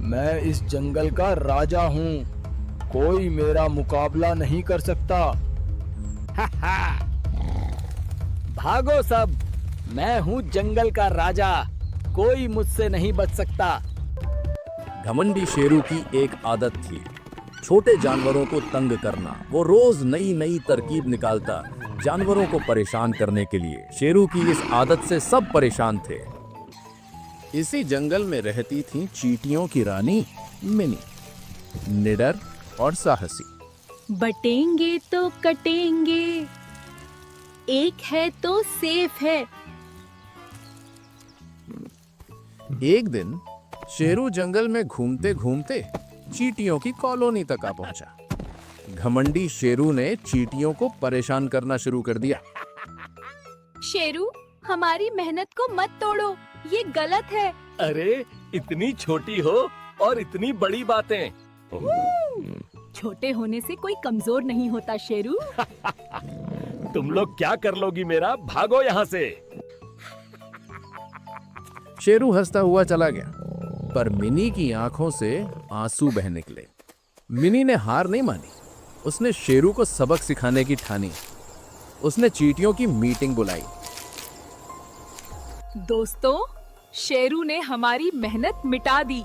मैं इस जंगल का राजा हूँ, कोई मेरा मुकाबला नहीं कर सकता। भागो सब, मैं हूँ जंगल का राजा, कोई मुझसे नहीं बच सकता। घमंडी शेरू की एक आदत थी, छोटे जानवरों को तंग करना। वो रोज नई नई तरकीब निकालता जानवरों को परेशान करने के लिए। शेरू की इस आदत से सब परेशान थे। इसी जंगल में रहती थी चींटियों की रानी मिनी, निडर और साहसी। बटेंगे तो कटेंगे, एक है तो सेफ है। एक दिन शेरू जंगल में घूमते घूमते चींटियों की कॉलोनी तक आ पहुंचा। घमंडी शेरू ने चींटियों को परेशान करना शुरू कर दिया। शेरू, हमारी मेहनत को मत तोड़ो, ये गलत है। अरे इतनी छोटी हो और इतनी बड़ी बातें। छोटे होने से कोई कमजोर नहीं होता शेरू। तुम लोग क्या कर लोगी मेरा, भागो यहाँ से। शेरू हंसता हुआ चला गया, पर मिनी की आंखों से आंसू बह निकले। मिनी ने हार नहीं मानी, उसने शेरू को सबक सिखाने की ठानी। उसने चींटियों की मीटिंग बुलाई। दोस्तों, शेरू ने हमारी मेहनत मिटा दी,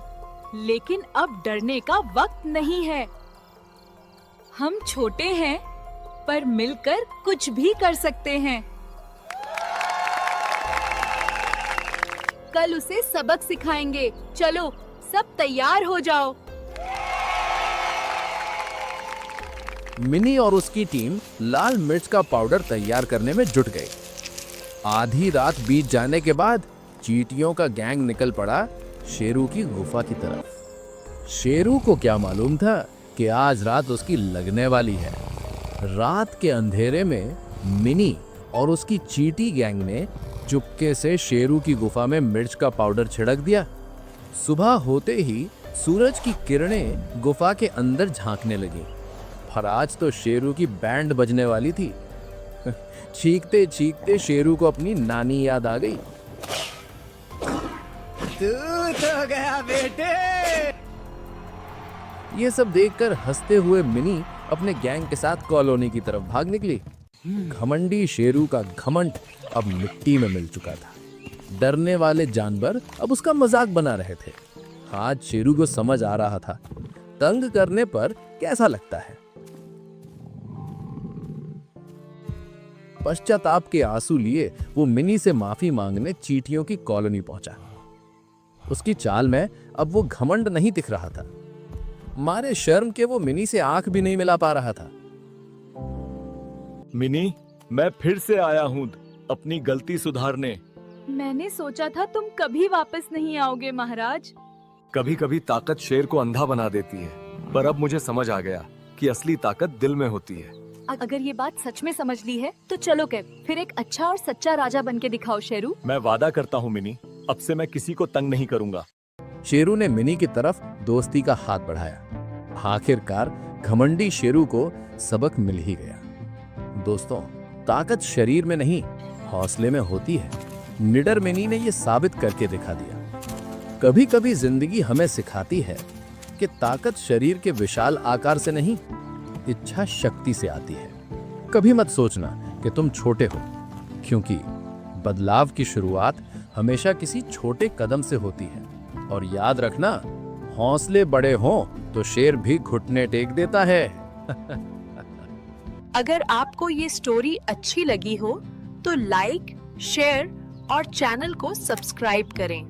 लेकिन अब डरने का वक्त नहीं है। हम छोटे हैं, पर मिलकर कुछ भी कर सकते हैं। कल उसे सबक सिखाएंगे। चलो, सब तैयार हो जाओ। मिनी और उसकी टीम लाल मिर्च का पाउडर तैयार करने में जुट गई। आधी रात बीत जाने के बाद चींटियों का गैंग निकल पड़ा शेरू की गुफा की तरफ। शेरू को क्या मालूम था कि आज रात उसकी लगने वाली है। रात के अंधेरे में मिनी और उसकी चींटी गैंग ने चुपके से शेरू की गुफा में मिर्च का पाउडर छिड़क दिया। सुबह होते ही सूरज की किरणें गुफा के अंदर झांकने लगी। पर आज तो शेरू की बैंड बजने वाली थी। चीखते चीखते शेरू को अपनी नानी याद आ गई। तू तो गया बेटे। ये सब देखकर हंसते हुए मिनी अपने गैंग के साथ कॉलोनी की तरफ भाग निकली। घमंडी शेरू का घमंड अब मिट्टी में मिल चुका था। डरने वाले जानवर अब उसका मजाक बना रहे थे। आज शेरू को समझ आ रहा था तंग करने पर कैसा लगता है। पश्चाताप के आंसू लिए वो मिनी से माफी मांगने चींटियों की कॉलोनी पहुंचा। उसकी चाल में अब वो घमंड नहीं दिख रहा था। मारे शर्म के वो मिनी से आंख भी नहीं मिला पा रहा था। मिनी, मैं फिर से आया हूँ अपनी गलती सुधारने। मैंने सोचा था तुम कभी वापस नहीं आओगे महाराज। कभी कभी ताकत शेर को अंधा बना देती है, पर अब मुझे समझ आ गया कि असली ताकत दिल में होती है। अगर ये बात सच में समझ ली है तो चलो कैब, फिर एक अच्छा और सच्चा राजा बन के दिखाओ शेरू। मैं वादा करता हूँ मिनी, अब से मैं किसी को तंग नहीं करूँगा। शेरू ने मिनी की तरफ दोस्ती का हाथ बढ़ाया। आखिरकार घमंडी शेरू को सबक मिल ही गया। दोस्तों, ताकत शरीर में नहीं, हौसले में होती है। निडर मिनी ने यह साबित करके दिखा दिया। कभी कभी जिंदगी हमें सिखाती है कि ताकत शरीर के विशाल आकार से नहीं, इच्छा शक्ति से आती है। कभी मत सोचना कि तुम छोटे हो, क्योंकि बदलाव की शुरुआत हमेशा किसी छोटे कदम से होती है। और याद रखना, हौसले बड़े हों तो शेर भी घुटने टेक देता है। अगर आपको ये स्टोरी अच्छी लगी हो तो लाइक, शेयर और चैनल को सब्सक्राइब करें।